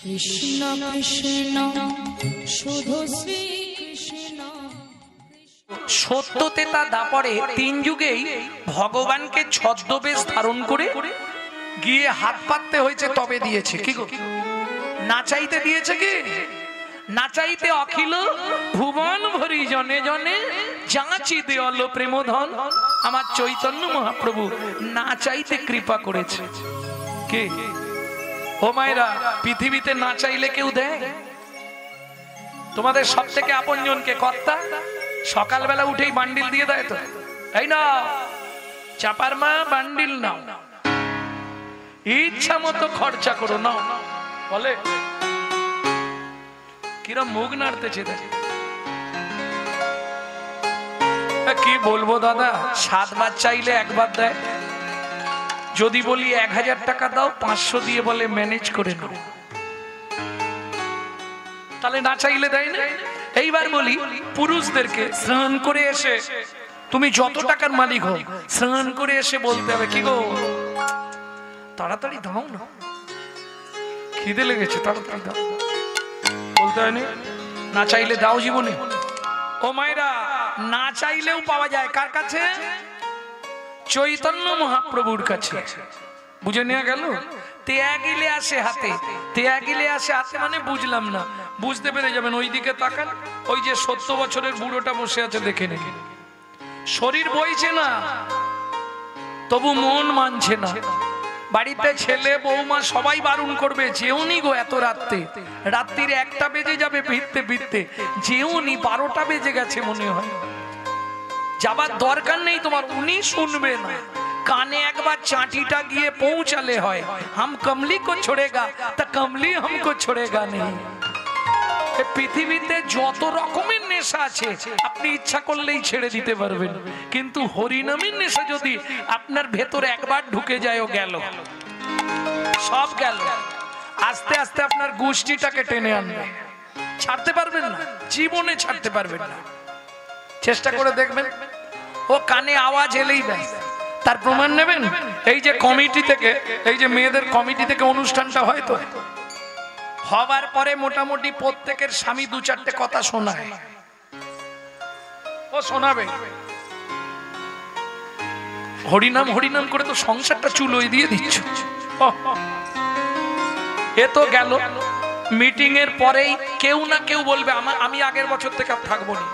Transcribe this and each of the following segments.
কৃষ্ণ কৃষ্ণ শুধু শ্রী কৃষ্ণ। সত্যতেতা দাপরে তিন যুগেই ভগবানকে ছদ্মবেশ ধারণ করে গিয়ে হাত পাততে হয়েছে, তবে দিয়েছে। কি গো, না চাইতে দিয়েছে কি? না চাইতে অখিল ভুবন ভরি জনে জনে যাচি দেওয়াল প্রেমধন। আমার চৈতন্য মহাপ্রভু না চাইতে কৃপা করেছে। কে? ও মায়েরা, পৃথিবীতে না চাইলে কেউ দেয়? তোমাদের সব থেকে আপনজনকে কর্তা সকালবেলা উঠেই বান্ডিল দিয়ে দেয় তো, এই না চাপার মা বান্ডিল নাও, ইচ্ছা মতো খরচা করো নাও। বলে কিরম মুখ নাড়তেছে, কি বলবো দাদা, 7 বার চাইলে একবার দেয়। যদি বলি 1000 টাকা দাও, 500 দিয়ে বলে ম্যানেজ করে নাও। তাহলে না চাইলে দেয় না। এইবার বলি পুরুষদেরকে, স্নান করে এসে তুমি যত টাকার মালিক হও, স্নান করে এসে বলতে হবে কি গো তাড়াতাড়ি দাও না, খিদে লেগেছে, তাড়াতাড়ি দাও। বলতে হয় না চাইলে দাও জীবনে। ও মায়েরা, না চাইলেও পাওয়া যায় কার কাছে? চৈতন্য মহাপ্রভুর কাছে। বুঝে নেওয়া গেল? ত্যাগিলে আসে হাতে, ত্যাগিলে আসে হাতে মানে বুঝলাম না, বুঝতে পেরে যাবেন। ওই দিকে তাকান, ওই যে 70 বছরের বুড়োটা বসে আছে, দেখে নিন। শরীর বইছে না, তবু মন মানছে না। বাড়িতে ছেলে বৌমা সবাই বারণ করবে, যেওনি গো এত রাত্রে, রাত্রির 1টা বেজে যাবে ফিরতে ফিরতে, যেওনি 12টা বেজে গেছে মনে হয়, যাবার দরকার নেই তোমার। উনি শুনবে না, কানে একবার চাঁটিটা গিয়ে পৌঁছালে হয়, হাম কমলি কো ছোড়েগা তা কমলি হামকো ছোড়েগা নেই। পৃথিবীতে যত রকমের নেশা আছে আপনি ইচ্ছা করলেই ছেড়ে দিতে পারবেন, কিন্তু হরিনামের নেশা যদি আপনার ভেতর একবার ঢুকে যায়, ও গেল, সব গেল। আস্তে আস্তে আপনার গোষ্ঠীটাকে টেনে আনবে, ছাড়তে পারবেন না, জীবনে ছাড়তে পারবেন না। চেষ্টা করে দেখবেন, ও কানে আওয়াজ এলেই ব্যাস। তার প্রমাণ নেবেন, এই যে কমিটি থেকে, এই যে মেয়েদের কমিটি থেকে অনুষ্ঠানটা হয় তো, হবার পরে মোটামুটি প্রত্যেকের স্বামী 2-4টে কথা শোনায়, ও শোনাবে। হরিনাম হরিনাম করে তো সংসারটা চুলোয় দিয়ে দিচ্ছ। এ তো গেল। মিটিং এর পরেই কেউ না কেউ বলবে আমি আগের বছর থেকে আর থাকবো না,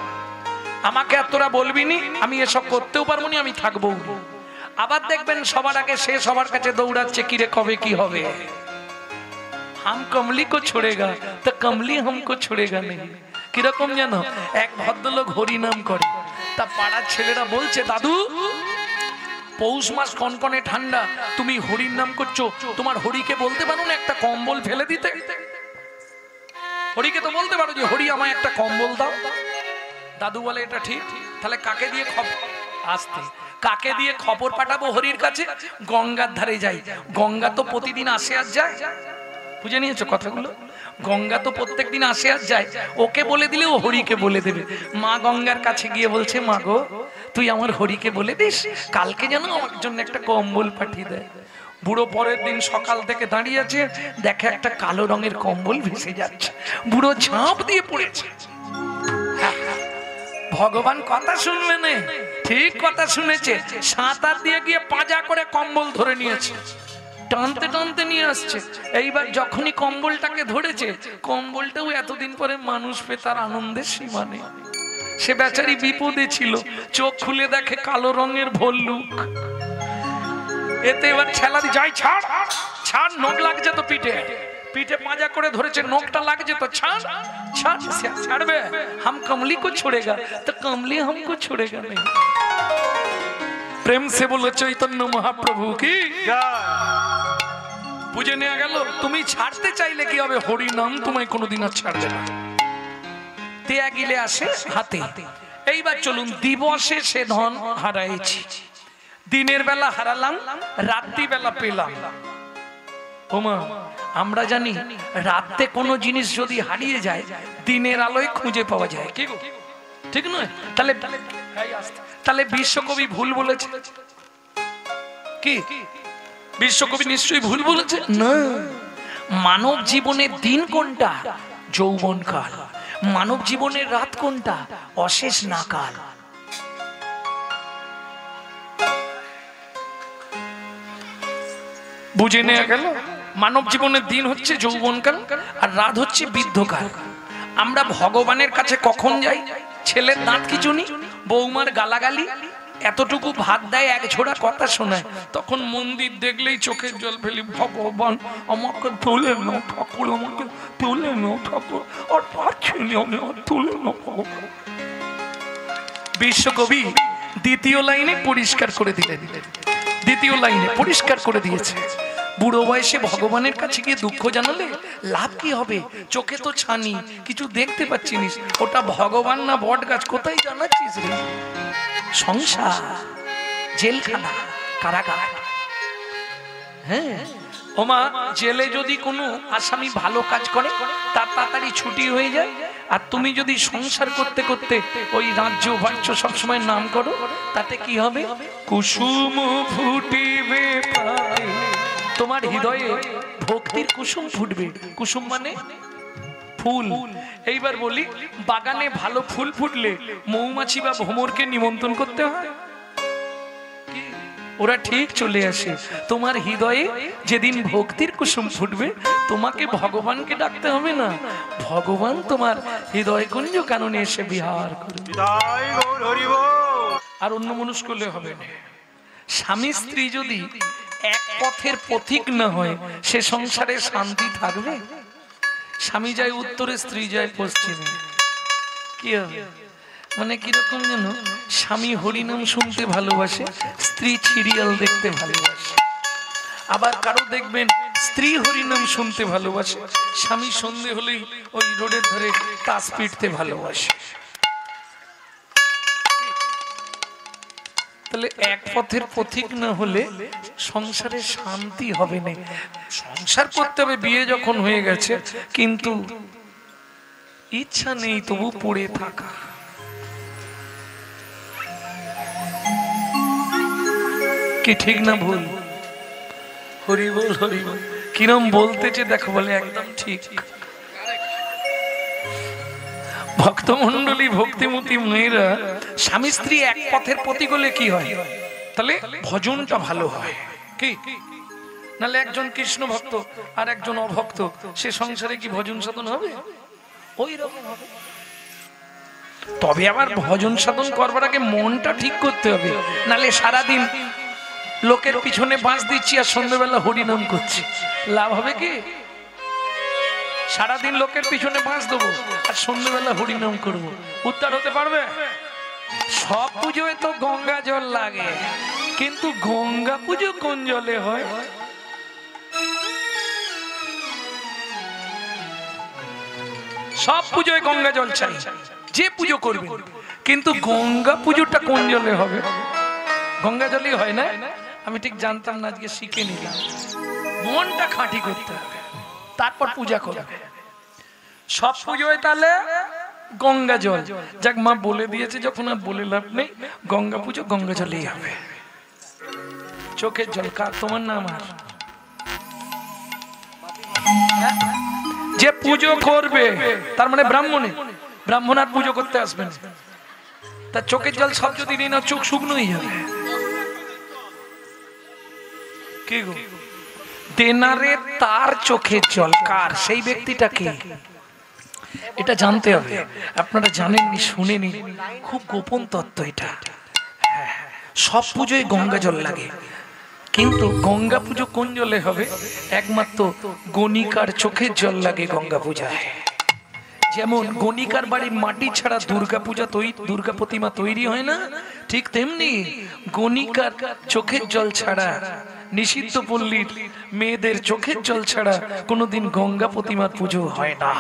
আমাকে আর তোরা বলবি নি, আমি এসব করতেও পারবো না, আমি থাকবো। আবার দেখবেন সবার আগে সে সবার কাছে দৌড়াচ্ছে, কিরে কবে কি হবে। হাম কমলি কো ছোড়েগা তো কমলি হামকো ছোড়েগা নেই। কিরকম জানো, এক ভদ্রলোক হরিনাম করে, তা পাড়ার ছেলেরা বলছে, দাদু পৌষ মাস কনকনে ঠান্ডা, তুমি হরির নাম করছো, তোমার হরিকে বলতে পারো না একটা কম্বল ফেলে দিতে? হরিকে তো বলতে পারো যে হরি আমায় একটা কম্বল দাও। দাদু বলে এটা ঠিক, তাহলে কাকে দিয়ে খবর আসতে, কাকে দিয়ে খবর পাঠাবো হরির কাছে? গঙ্গার ধারে যাই, গঙ্গা তো প্রতিদিন আসে আর যায়। বুঝে নিয়েছো কথাগুলো? গঙ্গা তো প্রত্যেকদিন আসে আর যায়, ওকে বলে দিলে ও হরিকে বলে দেবে। মা গঙ্গার কাছে গিয়ে বলছে, মা গো তুই আমার হরিকে বলে দিস কালকে যেন আমার জন্য একটা কম্বল পাঠিয়ে দেয়। বুড়ো পরের দিন সকাল থেকে দাঁড়িয়ে আছে, দেখে একটা কালো রঙের কম্বল ভেসে যাচ্ছে, বুড়ো ঝাঁপ দিয়ে পড়েছে। ভগবান কথা শুনবে না, ঠিক কথা শুনেছে, সাঁতার দিয়ে গিয়ে পাজা করে কম্বল ধরে নিয়েছে, টানতে টানতে নিয়ে আসছে। এইবার যখনই কম্বলটাকে ধরেছে, কম্বলটাও এতদিন পরে মানুষ পেয়ে তার আনন্দের সীমা নেই। সে বেচারি বিপদে ছিল, চোখ খুলে দেখে কালো রঙের ভল্লুক। এতে এবার ছেলা দিয়ে যাই, ছাড় ছাড়, নখ লাগছে তো পিঠে, পিঠে পাজা করে ধরেছে, নখটা লাগছে তো, ছাড় ছাড়, ছাড়বে? হাম কমলি কো ছোড়েগা তো কমলি হামকো ছোড়েগা নেই। প্রেম সে বলো চৈতন্য মহাপ্রভু কি। বুঝে নেওয়া গেল? তুমি ছাড়তে চাইলে কি হবে, হরি নাম তোমায় কোনোদিন আর ছাড়বে না। ত্যাগিলে আসে হাতে। এইবার চলুন, দিবসে সে ধন হারাইছি, দিনের বেলা হারালাম, রাত্রি বেলা পেলাম। ওমা, আমরা জানি রাতে কোনো জিনিস যদি হারিয়ে যায়, দিনের আলোয় খুঁজে পাওয়া যায়, কি গো ঠিক নয়? তাহলে তাহলে বিশ্বকবি ভুল বলেছে কি? বিশ্বকবি নিশ্চয়ই ভুল বলেছে না। মানব জীবনের দিন কোনটা? যৌবনকাল। মানব জীবনের রাত কোনটা? অশেষ নাকাল। বুঝে নেওয়া গেল? মানব জীবনের দিন হচ্ছে যৌবনকাল আর রাত হচ্ছে বৃদ্ধকাল। আমরা ভগবানের কাছে কখন যাই? ছেলের দাঁত খিঁচুনি, বৌমার গালাগালি, এতটুকু ভাত দেয়, এক ঝোড়া কথা শোনায়, তখন মন্দির দেখলেই চোখের জল ফেলি, ভগবান আমাকে তুলে নাও ঠাকুর, আমাকে তুলে নাও ঠাকুর, আর পারছি না আমি, আর তুলে নাও ভগবান। বিশ্বকবি দ্বিতীয় লাইনে পরিষ্কার করে দিলেন, দ্বিতীয় লাইনে পরিষ্কার করে দিয়েছে, বুড়ো বয়সে ভগবানের কাছে গিয়ে দুঃখ জানালে লাভ কি হবে? চোখে তো ছানি, কিছু দেখতে পাচ্ছিস, ওটা ভগবান না বট গাছ, কোথায় জানাচ্ছিস রে? সংসার, জেলখানা, কারাগার। হ্যাঁ ওমা, জেলে যদি কোনো আসামি ভালো কাজ করে তার তাড়াতাড়ি ছুটি হয়ে যায়, আর তুমি যদি সংসার করতে করতে ওই রাজ্য বাচ্চ সবসময় নাম করো, তাতে কি হবে? কুসুম ফুটিবে প্রায়, তোমার হৃদয়ে ভক্তির কুসুম ফুটবে। কুসুম মানে ফুল। এইবার বলি, বাগানে ভালো ফুল ফুটলে মৌমাছি বা ভ্রমরকে নিমন্ত্রণ করতে হয়? ওরা ঠিক চলে আসে। তোমার হৃদয়ে যেদিন ভক্তির কুসুম ফুটবে, তোমাকে ভগবানকে ডাকতে হবে না, ভগবান তোমার হৃদয় কুঞ্জ কাননে এসে বিহার করবে। আর অন্য মানুষ করলে হবে না। স্বামী স্ত্রী যদি এক পথের পথিক না হয়, সে সংসারে শান্তি থাকবে? স্বামী যায় উত্তরে, স্ত্রী যায় পশ্চিমে, কি হবে? মানে কিরকম যেন স্বামী হরিনাম শুনতে ভালোবাসে, স্ত্রী সিরিয়াল দেখতে ভালোবাসে। আবার কারো দেখবেন স্ত্রী হরিনাম শুনতে ভালোবাসে, স্বামী সন্ধে হলেই ওই রোডের ধারে তাস পিটতে ভালোবাসে। তাহলে এক পথের পথিক না হলে সংসারে শান্তি হবে না। সংসার করতে হবে বিয়ে যখন হয়ে গেছে, কিন্তু ইচ্ছা নেই তবু পড়ে থাকা। কি ঠিক না ভুল? হরি বল, হরি বল। কিরম বলতেছে দেখো, বলে একদম ঠিক। ভক্তমন্ডলী, ভক্তিমতী মেয়েরা, স্বামী স্ত্রী এক পথের পথিক হলে কি হয়? তাহলে ভজনটা ভালো হয়। কি নালে একজন কৃষ্ণ ভক্ত আর একজন অভক্ত, সে সংসারে কি ভজন সাধন হবে? ওই রকম হবে। তবে আবার ভজন সাধন করবার আগে মনটা ঠিক করতে হবে, নালে সারাদিন লোকের পিছনে বাঁশ দিচ্ছি আর সন্ধ্যাবেলা হরিনাম করছি, লাভ হবে কি? সারাদিন লোকের পিছনে বাঁশ দেবো আর সন্ধ্যাবেলা হরিনাম করবো, উদ্ধার হতে পারবে? সব পুজোয় তো গঙ্গা জল লাগে, কিন্তু গঙ্গা পুজো কোন জলে হয়? সব পুজোয় গঙ্গা জল চাই, যে পুজো করবে, কিন্তু গঙ্গা পুজোটা কোন জলে হবে? গঙ্গা জলই হয় না? আমি ঠিক জানতাম না, আজকে শিখে নিলাম। মনটা খাঁটি করতে হবে, তারপর পূজা করবে। সব পুজোয় তাহলে গঙ্গা জল, যাক মা বলে দিয়েছে যখন, আর বলে লাভ নেই, গঙ্গা পুজো গঙ্গা জলেই হবে। চোখের জল কার? তোমার না আমার? যে পুজো করবে তার মানে ব্রাহ্মণে, ব্রাহ্মণ আর পুজো করতে আসবেন, তার চোখের জল সব যদি নিয়ে না, চোখ শুকনোই যাবে। কি গো দেনারে তার চোখের জল কার? সেই ব্যক্তিটাকে এটা জানতে হবে। আপনারা জানেননি, শুনেনি, খুব গোপন তত্ত্ব এটা। সব পুজোয় গঙ্গা জল লাগে, কিন্তু গঙ্গা পুজো কোন জলে হবে? একমাত্র গণিকার চোখের জল লাগে গঙ্গা পূজায়। যেমন গণিকার বাড়ির মাটি ছাড়া দুর্গা পূজা দুর্গা প্রতিমা তৈরি হয় না, ঠিক তেমনি গণিকার চোখের জল ছাড়া, নিষিদ্ধ পল্লীর মেয়েদের চোখের জল ছাড়া কোনোদিন গঙ্গা প্রতিমার পুজো হয় না।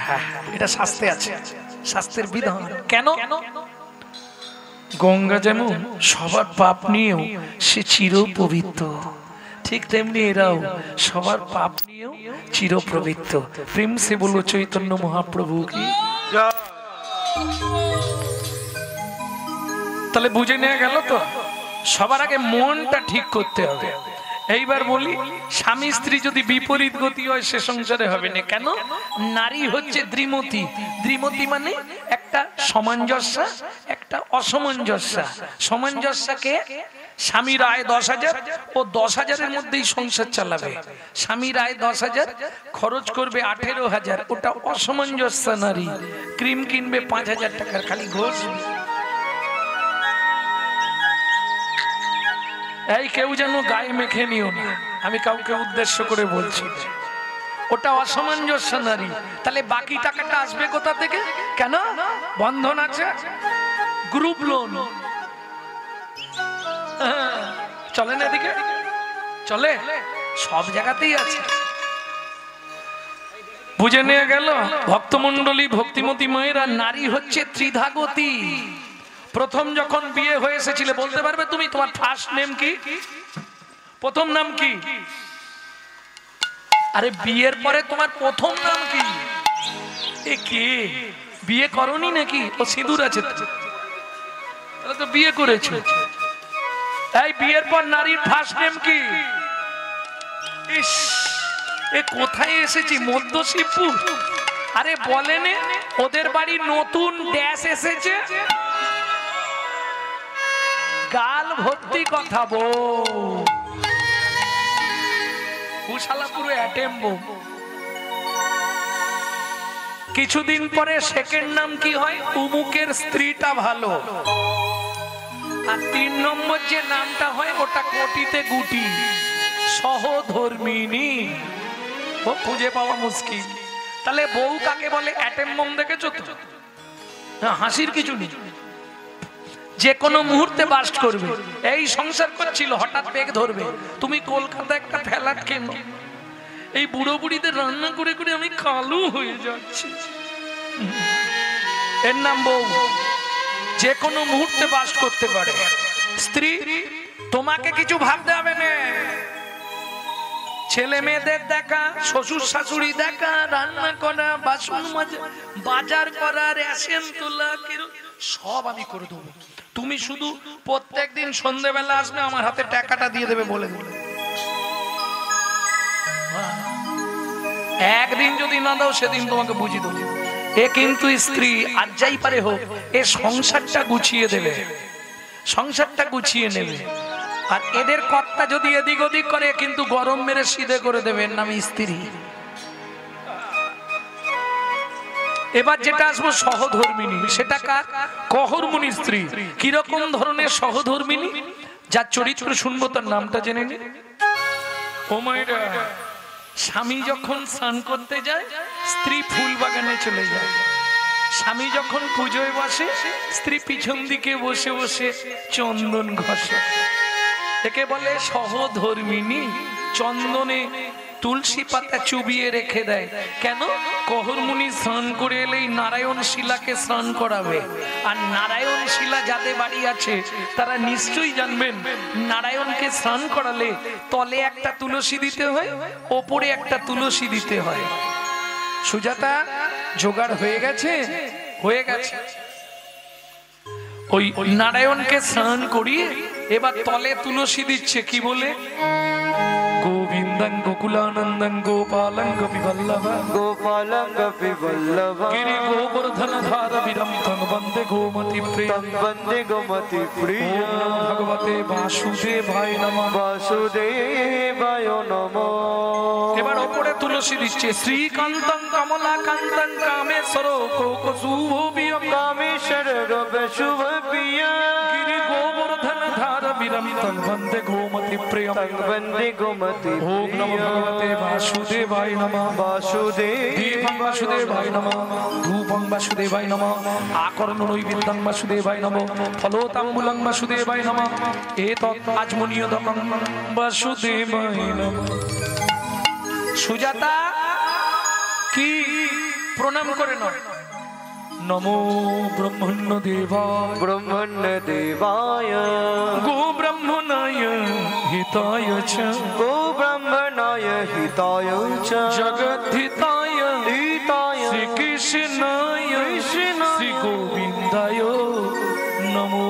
হ্যাঁ, এটা শাস্ত্রে আছে, শাস্ত্রের বিধান। কেন? গঙ্গা যেমন সবার পাপ নিয়েও সে চির পবিত্র, ঠিক তেমনি এরাও সবার পাপ নিয়েও চির পবিত্র। প্রেম সে বলো চৈতন্য মহাপ্রভু কি। তাহলে বুঝে নেওয়া গেল তো, সবার আগে মনটা ঠিক করতে হবে। এইবার বলি, স্বামী স্ত্রী যদি বিপরীত গতি হয় সে সংসারে হবে না। কেন? নারী হচ্ছে দ্বিমতী। দ্বিমতী মানে একটা সামঞ্জস্য, একটা অসামঞ্জস্য। সামঞ্জস্যকে স্বামীর আয় 10,000, ও 10,000-এর মধ্যেই সংসার চালাবে। স্বামীর আয় 10,000, খরচ করবে 18,000, ওটা অসামঞ্জস্য নারী। ক্রিম কিনবে 5,000 টাকার, খালি ঘোষ। এই কেউ যেন গায়ে মেখে নিও না, আমি কাউকে উদ্দেশ্য করে বলছি, ওটা অসামঞ্জস্য নারী। তাহলে বাকি টাকাটা আসবে কোথা থেকে? কেন? বন্ধন আছে, গ্রুপ লোন চলে না, এদিকে চলে, সব জায়গাতেই আছে। বুঝে নিয়ে গেল ভক্তমন্ডলী, ভক্তিমতী মায়েরা। নারী হচ্ছে ত্রিধাগতী। প্রথম যখন বিয়ে হয়ে এসেছিলে, বলতে পারবে তুমি তোমার ফার্স্ট নেম কি, প্রথম নাম কি? আরে বিয়ের পরে তোমার প্রথম নাম কি? এ কে, বিয়ে করনি নাকি? ও সিঁদুর আছে, তাহলে তো বিয়ে করেছো। এই বিয়ের পর নারীর ফার্স্ট নেম কি? ইস, এ কোথায় এসেছি, মধ্য শিবপুর। আরে বলেন, ওদের বাড়ি নতুন ড্যাশ এসেছে, গাল ভর্তি কথা বল, পুরো অ্যাটেম্ব। কিছুদিন পরে সেকেন্ড নাম কি হয়? উমুকের স্ত্রীটা ভালো। আর 3 নম্বর যে নামটা হয় ওটা কোটিতে গুটি, সহধর্মিনী। ও খুঁজে পাওয়া মুশকিল। তাহলে বউ কাকে বলে? অ্যাটেম্বম দেখেছো তো? হাসির কিছু নেই, যে কোনো মুহূর্তে বাস্ট করবে। এই সংসার করছিল, হঠাৎ বেগ ধরবে। তুমি কলকাতা একটা ফ্ল্যাট কেন, এই বুড়ো বুড়িদের রান্না করে করে আমি কালু হয়ে যাচ্ছি, এর নাম বউ। যে কোনো মুহূর্তে বাস্ট করতে পারে। স্ত্রী, তোমাকে কিছু ভাবতে হবে না, ছেলে মেয়েদের দেখা, শ্বশুর শাশুড়ি দেখা, রান্না করা, বাসন মাজা, বাজার করা, রেশন তোলা, সব আমি করে দেবো। তুমি শুধু প্রত্যেকদিন সন্ধ্যেবেলা আসবে, আমার হাতে টাকাটা দিয়ে দেবে বলে দেবে। একদিন যদি না দাও, সেদিন তোমাকে বুঝিয়ে দেবো। এ কিন্তু স্ত্রী, আজ যাই পারে হোক, এ সংসারটা গুছিয়ে দেবে, সংসারটা গুছিয়ে নেবে। আর এদের কর্তা যদি এদিক ওদিক করে, কিন্তু গরম মেরে সিধে করে দেবে, এর নাম স্ত্রী। এবার যেটা আসবো সহধর্মিনী, সেটা কার? কহরমুনি স্ত্রী। কিরকম ধরনের সহধর্মিনী? যার চরিত্র শুনবো তার নামটা জেনে নি। ও মায়েরা, স্বামী যখন স্নান করতে যায়, স্ত্রী ফুল বাগানে চলে যায়। স্বামী যখন পুজোয় বসে, স্ত্রী পিছন দিকে বসে বসে চন্দন ঘষে। একে বলে সহধর্মিনী। চন্দনে তুলসী পাতা চুবিয়ে রেখে দেয়। কেন? কহরমুনি স্নান করে এলেই নারায়ণ শিলাকে স্নান করাবে। আর নারায়ণ শিলা যাদের বাড়ি আছে তারা নিশ্চয়ই জানবেন, নারায়ণকে স্নান করালে তলে একটা তুলসী দিতে হয়, ওপরে একটা তুলসী দিতে হয়। সুজাতা, জোগাড় হয়ে গেছে? হয়ে গেছে। ওই নারায়ণকে স্নান করিয়ে এবার তলে তুলসী দিচ্ছে। কি বলে? গোবিন্দং গোকুলানন্দং গোপালং গোপীবল্লভং গোপালং গোপীবল্লভং গিরি গোবর্ধন ধার বিরমথং বন্দে গোমতি প্রিয়ং বন্দে গোমতি প্রিয়ং। ওম নমো ভগবতে বাসুদেবায় নমঃ। বাসুদেবায় নমঃ। এবার ওপরে তুলসী দিচ্ছে। শ্রীকান্তং কমলাকান্তং কামেশ্বর কোকশুভবিয়ং কামেশ্বর রবে শুভ প্রিয়া গিরি গোবর্ধন ধার বিরমথং বন্দে গোমতি প্রিয়ং বন্দে গোমতি। ওম নমো ভগবতে বাসুদেবায় নমঃ। দীপং বাসুদেবায় নমঃ। ধূপং বাসুদেবায় নমঃ। আকর্ণ নৈবেদ্যং বাসুদেবায় নমঃ। ফলোতাম্বুলং বাসুদেবায় নমঃ। এতৎ আচমনীয়দকং বাসুদেবায় নমঃ। সুজাতা, কি প্রণাম করে নাও। নমো ব্রহ্মণ্য দেবায় ব্রহ্মণ্য দেবায় গো ব্রহ্মণায় হিতায় চ গো ব্রহ্মণায় হিতায় চ জগদ্ধিতায় হিতায় শ্রীকৃষ্ণায় শ্রী গোবিন্দায় নমো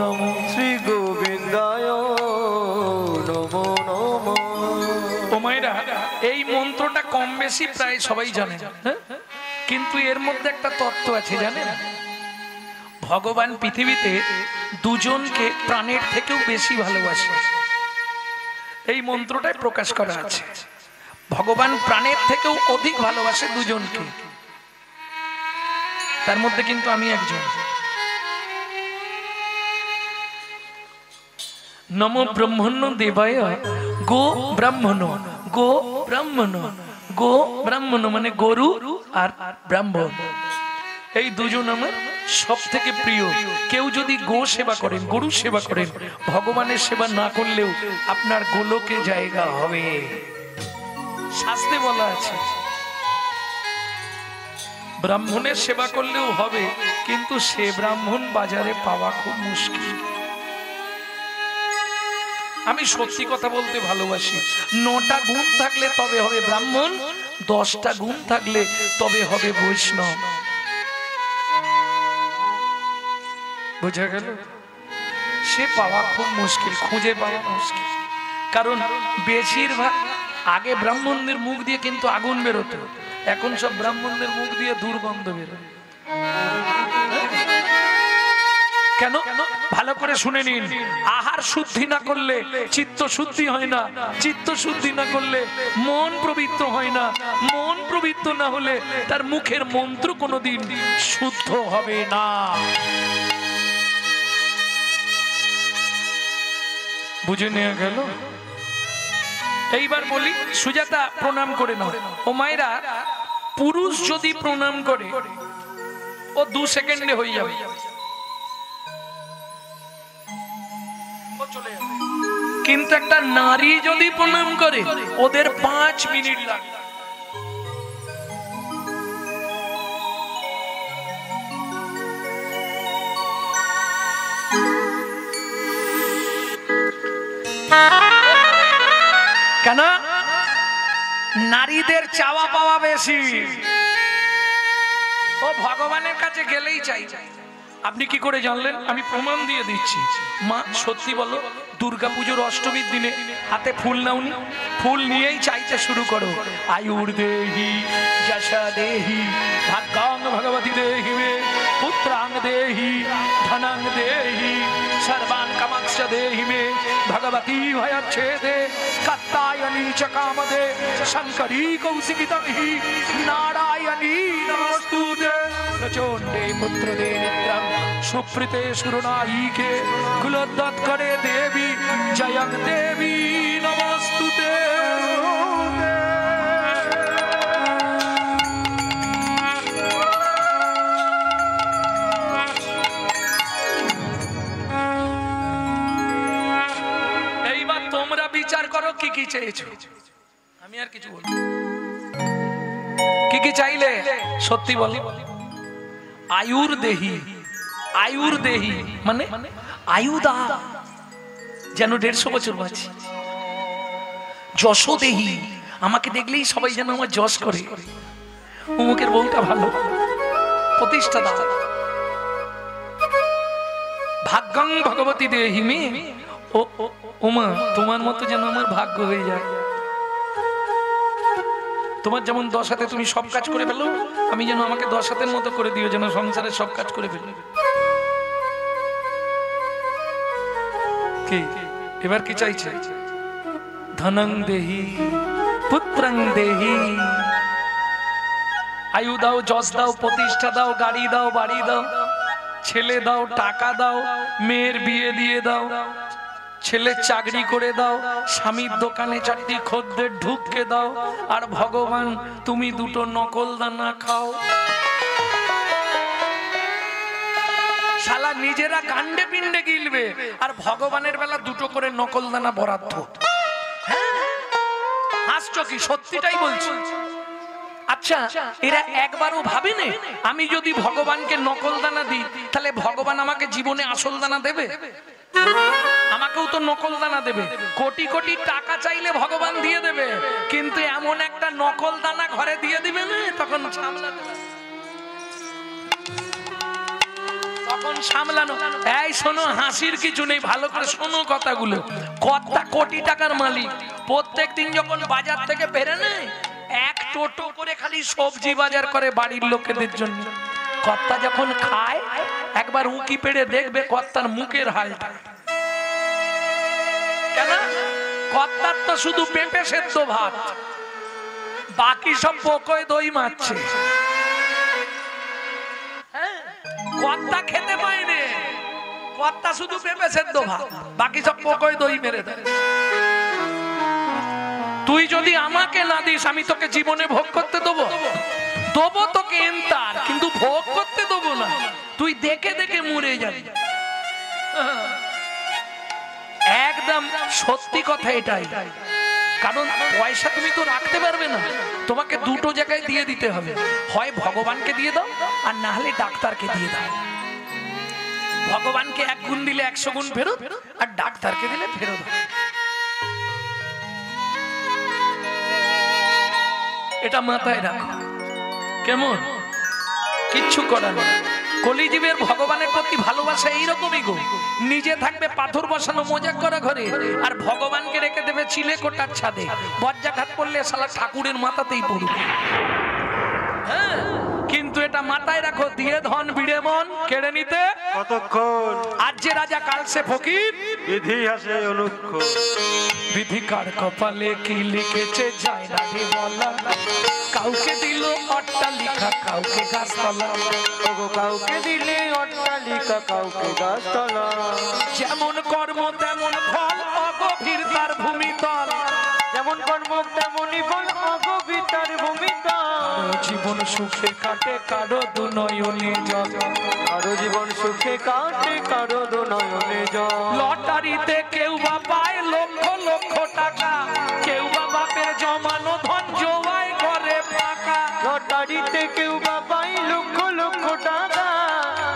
নমো। শ্রী গোবিন্দায় নমো নমঃ। এই মন্ত্রটা কম বেশি প্রায় সবাই জানে, কিন্তু এর মধ্যে একটা তত্ত্ব আছে জানেন? ভগবান পৃথিবীতে দুজনকে প্রাণের থেকেও বেশি ভালোবাসে। এই মন্ত্রটাই প্রকাশ করা আছে, ভগবান প্রাণের থেকেও অধিক ভালোবাসে দুজনকে, তার মধ্যে কিন্তু আমি একজন। নমো ব্রহ্মণ্য দেবায় গো ব্রাহ্মণ, গো ব্রাহ্মণ, গো ব্রাহ্মণ মানে গরু আর ব্রাহ্মণ, এই দুজন আমার সব থেকে প্রিয়। কেউ যদি গো সেবা করেন, গরু সেবা করেন, ভগবানের সেবা না করলেও আপনার গোলকে জায়গা হবে, শাস্ত্রে বলা আছে। ব্রাহ্মণের সেবা করলেও হবে, কিন্তু সে ব্রাহ্মণ বাজারে পাওয়া খুব মুশকিল। আমি সত্যি কথা বলতে ভালোবাসি। 9টা গুণ থাকলে তবে হবে ব্রাহ্মণ, 10টা গুণ থাকলে তবে হবে বৈষ্ণব। বুঝা গেল? সে পাওয়া খুব মুশকিল, খুঁজে পাওয়া মুশকিল। কারণ বেশিরভাগ আগে ব্রাহ্মণদের মুখ দিয়ে কিন্তু আগুন বেরোতো, এখন সব ব্রাহ্মণদের মুখ দিয়ে দুর্গন্ধ বেরোয়। কেন? ভালো করে শুনে নিন। আহার শুদ্ধি না করলে চিত্ত শুদ্ধি হয় না, চিত্ত শুদ্ধি না করলে মন পবিত্র হয় না, মন পবিত্র না হলে তার মুখের মন্ত্র কোনোদিন শুদ্ধ হবে না। বুঝে নেওয়া গেল? এইবার বলি, সুজাতা প্রণাম করে নাও। ও মায়েরা, পুরুষ যদি প্রণাম করে ও 2 সেকেন্ডে হয়ে যাবে, কিন্তু একটা নারী যদি প্রণাম করে ওদের 5 মিনিট লাগে। কেন? নারীদের চাওয়া পাওয়া বেশি, ও ভগবানের কাছে গেলেই চাই। আপনি কি করে জানলেন? আমি প্রমাণ দিয়ে দিচ্ছি। মা সত্যি বলো, দুর্গাপুজোর অষ্টমীর দিনে হাতে ফুল নাওনি? ফুল নিয়েই চাইতে শুরু করো, আয়ুর দেহি যশা দেহি ভাগ্যাং ভগবতী দেহি মে পুত্রাং দেহি ধনাং দেহি সর্বান কামাক্ষ দেহি মে ভগবতী ভয়চ্ছেদে কাত্তায়নী চ কামদে শঙ্করী কৌশিকিতহি নারায়ণী নমস্তুতে প্রচণ্ডে পুত্রদে নিত্যং সুপ্রীতে সুরনায়িকে কুলোদ্যত করে দেবী জয়ং দেবী নমস্তুতে। এইবার তোমরা বিচার করো কি কি চেয়েছো, আমি আর কিছু বলবো। কি কি চাইলে সত্যি বলো? আয়ুর দেহি, আয়ুর দেহি মানে আয়ুদা, যেন 150 বছর বাঁচি। যশ দেহি, আমাকে দেখলেই সবাই যেন আমার যশ করে, অমুকের বউটা ভালো, প্রতিষ্ঠা দাও। ভাগ্যং ভগবতী দেহি মে, ও মা তোমার মতো যেন আমার ভাগ্য হয়ে যায়। তোমার যেমন 10 হাতে তুমি সব কাজ করে ফেলো, আমি যেন আমাকে 10 হাতের মতো করে দিও, যেন সংসারের সব কাজ করে ফেলো। কি এবার কি চাইছে? ধনং দেহি পুত্রং দেহি, আয়ু দাও, যশ দাও, প্রতিষ্ঠা দাও, গাড়ি দাও, বাড়ি দাও, ছেলে দাও, টাকা দাও, মেয়ের বিয়ে দিয়ে দাও, ছেলে চাকরি করে দাও, স্বামীর দোকানে 4টি খদ্দের ঢুককে দাও, আর ভগবান তুমি 2টো নকল দানা খাও। শালা নিজেরা কাণ্ডে পিণ্ডে গিলবে, আর ভগবানের বেলা 2টো করে নকল দানা বরাদ্দ। হাসছো কি? সত্যিটাই বলছি। আচ্ছা, এরা একবারও ভাবেনি আমি যদি ভগবানকে নকল দানা দিই তাহলে ভগবান আমাকে জীবনে আসল দানা দেবে? আমাকেও তো নকল দানা দেবে। কোটি কোটি টাকা চাইলে ভগবান দিয়ে দেবে, কিন্তু এমন একটা নকল দানা ঘরে দিয়ে দিবে না, তখন সামলানো, তখন সামলানো। এই শোনো, হাসির কিছু নেই, ভালো করে শোনো কথাগুলো। কত কোটি টাকার মালিক, প্রত্যেক দিন যখন বাজার থেকে বেরোনে এক টোটো করে খালি সবজি বাজার করে বাড়ির লোকেদের জন্য। কর্তা যখন খায় একবার উঁকি পেড়ে দেখবে কর্তার মুখের হালটা। কেন? কর্তার তো শুধু পেঁপে সেদ্ধ ভাত, বাকি সব পোকোয় দই মারছে। কর্তা খেতে পায়নি, কর্তা শুধু পেঁপে সেদ্ধ ভাত, বাকি সব পোকোয় দই মেরে দেয়। তুই যদি আমাকে না দিস আমি তোকে জীবনে ভোগ করতে দেবো? দেবো তোকে এন্তার, কিন্তু ভোগ করতে দেবো না। তুই দেখে দেখে মরে যাবি। একদম সত্যি কথা এটাই। কারণ পয়সা তুমি তো রাখতে পারবে না, তোমাকে দুটো জায়গায় দিয়ে দিতে হবে। হয় ভগবানকে দিয়ে দাও, আর না হলে ডাক্তারকে দিয়ে দাও। ভগবানকে 1 গুণ দিলে 100 গুণ ফেরত, আর ডাক্তারকে দিলে ফেরত। এটা মাথায় রাখো। কেমন? কিচ্ছু করার নেই। কলিজীবের ভগবানের প্রতি ভালোবাসা এইরকমই গো। নিজে থাকবে পাথর বসানো মোজা করা ঘরে, আর ভগবানকে রেখে দেবে চিলে কোটার ছাদে। বজ্রাঘাত করলে শালা ঠাকুরের মাথাতেই পড়বে। হ্যাঁ, কিন্তু এটা মাথায় রাখো, দিয়ে ধন বিড়ে মন কেড়ে নিতে কতক্ষণ। আজ যে রাজা কাল সে ফকির, বিধি আসে অনুক্ষণ। বিধি কার কপালে কি লিখেছে যায় না রে বলা। কাউকে দিল অট্টালিকা, কাউকে গাছতলা। কাউকে দিলে অট্টালিকা, কাউকে গাছতলা। যেমন কর্ম তেমন ফল, অগভীর তার ভূমিতল। যেমন কর্ম তেমনই ফল, অগভীর তার ভূমিতল। জীবন সুখে কাটে কারো দু নয়নে জল। কারো জীবন সুখে কাটে, কারো দু নয়নে জল। লটারিতে কেউ বা পায় লক্ষ লক্ষ টাকা, কেউ বা বাপের জমানো ধন জোয়ায় করে ফাঁকা। লটারিতে কেউ বা পায় লক্ষ লক্ষ টাকা,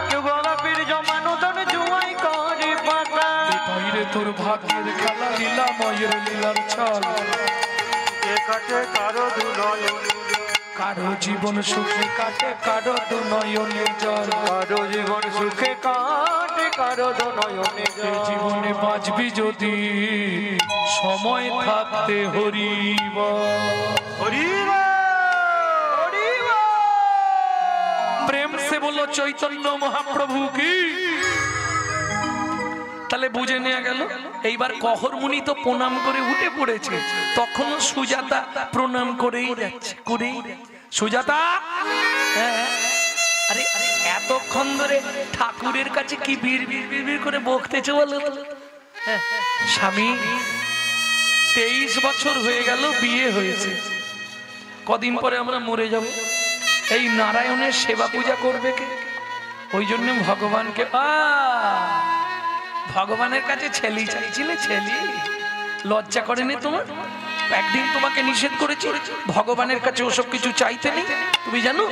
কেউ বা বাপের জমানো ধন জোয়াই করে ফাঁকা। বাইরে তোর ভাগ্যের খেলা, লীলাময়ের লীলার ছল। কাটে কারো দু নয়নে, কারো জীবন সুখে কাটে কারো দু নয়নে জল। কারো জীবন সুখে কাটে, কারো দু নয়নে এই জল। জীবনে বাঁচবি যদি সময় থাকতে হরিব। প্রেম সে বলো চৈতন্য মহাপ্রভু কি। তাহলে বুঝে নেওয়া গেল। এইবার কহর মুনি তো প্রণাম করে উঠে পড়েছে, তখন সুজাতা প্রণাম করেই যাচ্ছে, করেই সুজাতা। হ্যাঁ, আরে এতক্ষণ ধরে ঠাকুরের কাছে কি বিড় বিড় বিড় বিড় করে বকতেছে বলো তো? হ্যাঁ, স্বামী 23 বছর হয়ে গেল বিয়ে হয়েছে, কদিন পরে আমরা মরে যাব। এই নারায়ণের সেবা পূজা করবে কে? ওই জন্য ভগবানকে ভগবানের কাছে ছেলি চাইছিলে, ছেলি লজ্জা করেনি তোমার? একদিন তোমাকে নিষেধ করেছি ভগবানের কাছে ওসব কিছু চাইতে নেই। তুমি জানো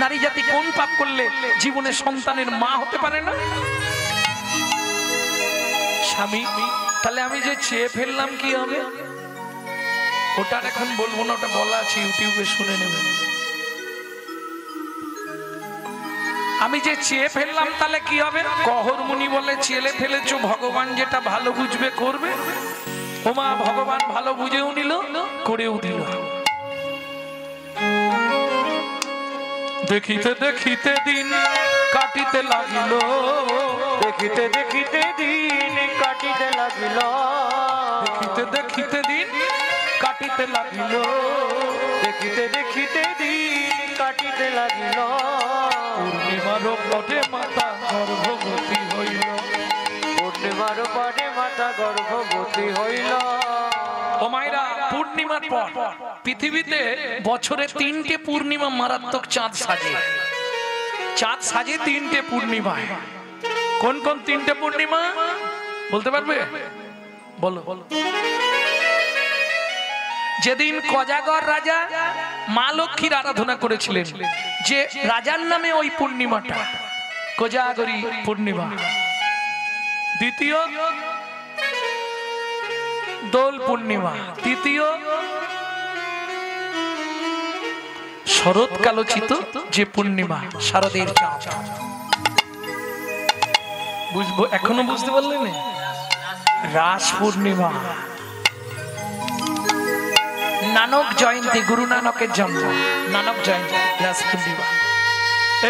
নারী জাতি কোন পাপ করলে জীবনে সন্তানের মা হতে পারে না? স্বামী, তাহলে আমি যে চেয়ে ফেললাম কি হবে? ওটা এখন বলবো না, ওটা বলা আছে ইউটিউবে, শুনে নেবেন। আমি যে চেয়ে ফেললাম তাহলে কি হবে? কহর মুনি বলে চেলে ফেলেছো, ভগবান যেটা ভালো বুঝবে করবে। ওমা ভগবান ভালো বুঝেও নিল, করেও দিল। দেখিতে দেখিতে দিন কাটিতে লাগিল, দেখিতে দেখিতে দিন কাটিতে লাগিল। দেখিতে দেখিতে দিন কাটিতে লাগিল। দেখিতে দেখিতে দিন কাটিতে লাগিল। পূর্ণিমার পরে মাতা গর্ভবতী হইল। পূর্ণিমার পরে মাতা গর্ভবতী হইল। ও মায়েরা, পূর্ণিমার পর পৃথিবীতে বছরে 3টে পূর্ণিমা মারাত্মক চাঁদ সাজে। চাঁদ সাজে 3টে পূর্ণিমায়। কোন কোন 3টে পূর্ণিমা বলতে পারবে? বলো বলো। যেদিন কোজাগর রাজা মা লক্ষ্মীর আরাধনা করেছিলেন, যে রাজার নামে ওই পূর্ণিমাটা কোজাগরী পূর্ণিমা। দ্বিতীয় দোল পূর্ণিমা। তৃতীয় শরৎকালোচিত যে পূর্ণিমা, শারদের চাঁদ। বুঝবো এখনো বুঝতে পারলেন? রাস পূর্ণিমা। নানক জয়ন্তী, গুরু নানকের জন্ম, নানক জয়ন্তী রাস পূর্ণিমা।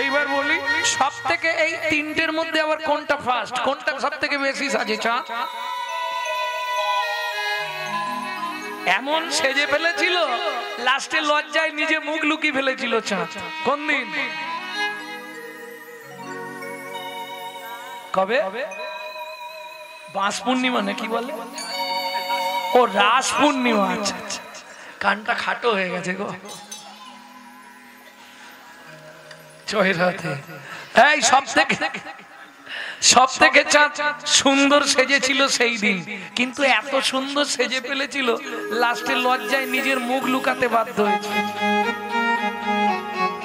এইবার বলি সব থেকে এই তিনটের মধ্যে আবার কোনটা ফার্স্ট, কোনটা সব থেকে বেশি সাজে চাঁদ? এমন সেজে ফেলেছিল লাস্টে লজ্জায় নিজে মুখ লুকিয়ে ফেলেছিল চাঁদ। কোন দিন? কবে? বাঁশ পূর্ণিমা নাকি বলে? ও রাস পূর্ণিমা। আচ্ছা আচ্ছা, কানটা খাটো হয়ে গেছে গো। এই সব থেকে চাঁদ সুন্দর সেজেছিল সেই দিন, কিন্তু এত সুন্দর সেজে ফেলেছিল লাস্টে লজ্জায় নিজের মুখ লুকাতে বাধ্য হয়েছে।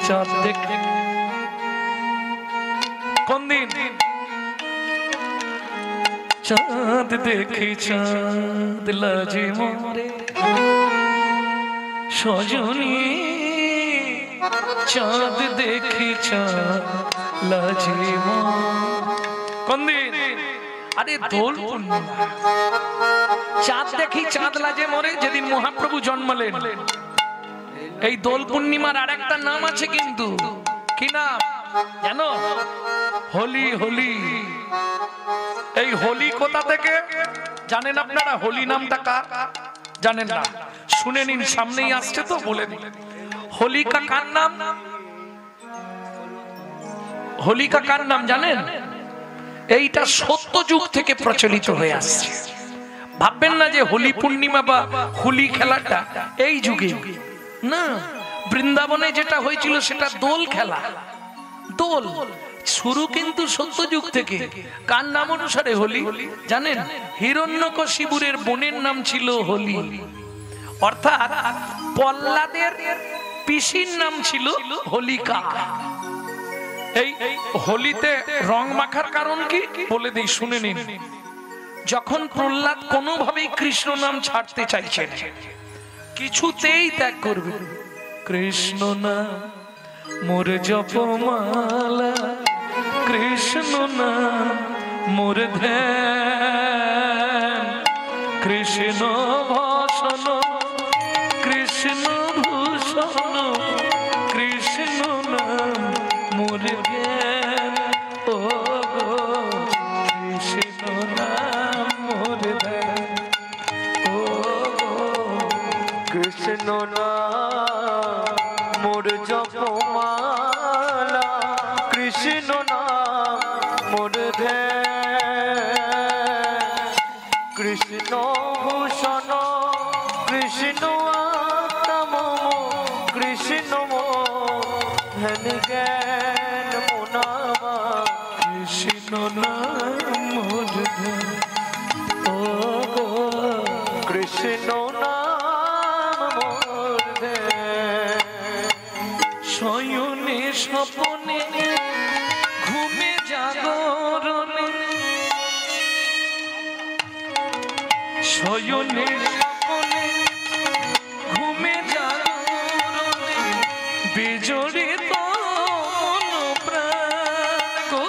চাঁদ দেখ কোন দিন? চাঁদ দেখি চাঁদ লাজে মোরে সজনী, চাঁদ দেখি চাঁদ লাজে মোরে। কোন দিন? আরে দোল পূর্ণিমা। চাঁদ দেখি চাঁদ লাজে মোরে যেদিন মহাপ্রভু জন্মালেন। এই দোল পূর্ণিমার আর একটা নাম আছে কিন্তু, কি নাম জানো? হোলি। হোলি। এই হোলি কোথা থেকে জানেন আপনারা? হোলি নামটা কার জানেন না? শুনে নিন, সামনেই আসছে তো বলে দিন। হোলিকা কার নাম? হোলিকা কার নাম জানেন? এইটা সত্যযুগ থেকে প্রচলিত হয়ে আসছে। ভাববেন না যে হোলি পূর্ণিমা বা হোলি খেলাটা এই যুগে, না। বৃন্দাবনে যেটা হয়েছিল সেটা দোল খেলা। দোল শুরু কিন্তু সত্যযুগ থেকে। কার নাম অনুসারে হোলি জানেন? হিরণ্যকশিপুরের বোনের নাম ছিল হোলি, অর্থাৎ প্রহ্লাদের পিসির নাম ছিল হোলিকা। এই হোলিতে রং মাখার কারণ কি বলে দিই, শুনে নিন। যখন প্রহ্লাদ কোনোভাবেই কৃষ্ণ নাম ছাড়তে চাইছেন, কিছুতেই ত্যাগ করবে, কৃষ্ণ নাম মোর জপমালা, কৃষ্ণ নাম মোর ধ্যান, কৃষ্ণ ভূষণ কৃষ্ণ ভূষণ, কৃষ্ণ নাম মোর জ্ঞান, ও গো কৃষ্ণ নাম মোর ধ্যান, ও গো কৃষ্ণ নাম মোর জপমালা, কৃষ্ণ নাম মোর ধ্যান, কৃষ্ণ ভূষণ কৃষ্ণ আত্ম, কৃষ্ণ ধ্যান জ্ঞান মোনামা, কৃষ্ণ নাম মোর ধ্যান, ও গো কৃষ্ণ নাম মোর ধ্যান। শয়নে স্বপনে ঘুমে জাগরণে, শয়নে স্বপনে ঘুমে জাগরণে, বিজড়িত মন প্রাণ গো,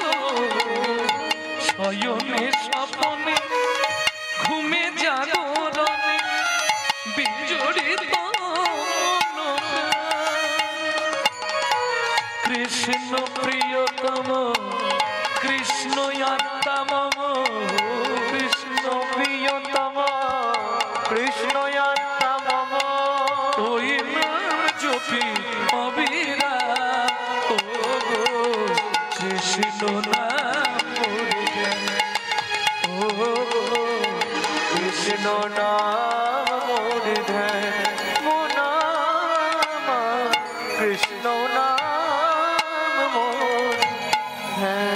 শয়নে স্বপনে ঘুমে জাগরণে, বিজড়িত মন প্রাণ, কৃষ্ণ প্রিয়তম কৃষ্ণ আত্মা মম, কৃষ্ণ প্রিয়তম কৃষ্ণ আত্মা মম, ওই নাম জপি অবিরা, ও গো কৃষ্ণ নাম মোর জ্ঞান, ও গো কৃষ্ণ নাম মোর ধ্যান, মোনামা কৃষ্ণ নাম মোর ধ্যান।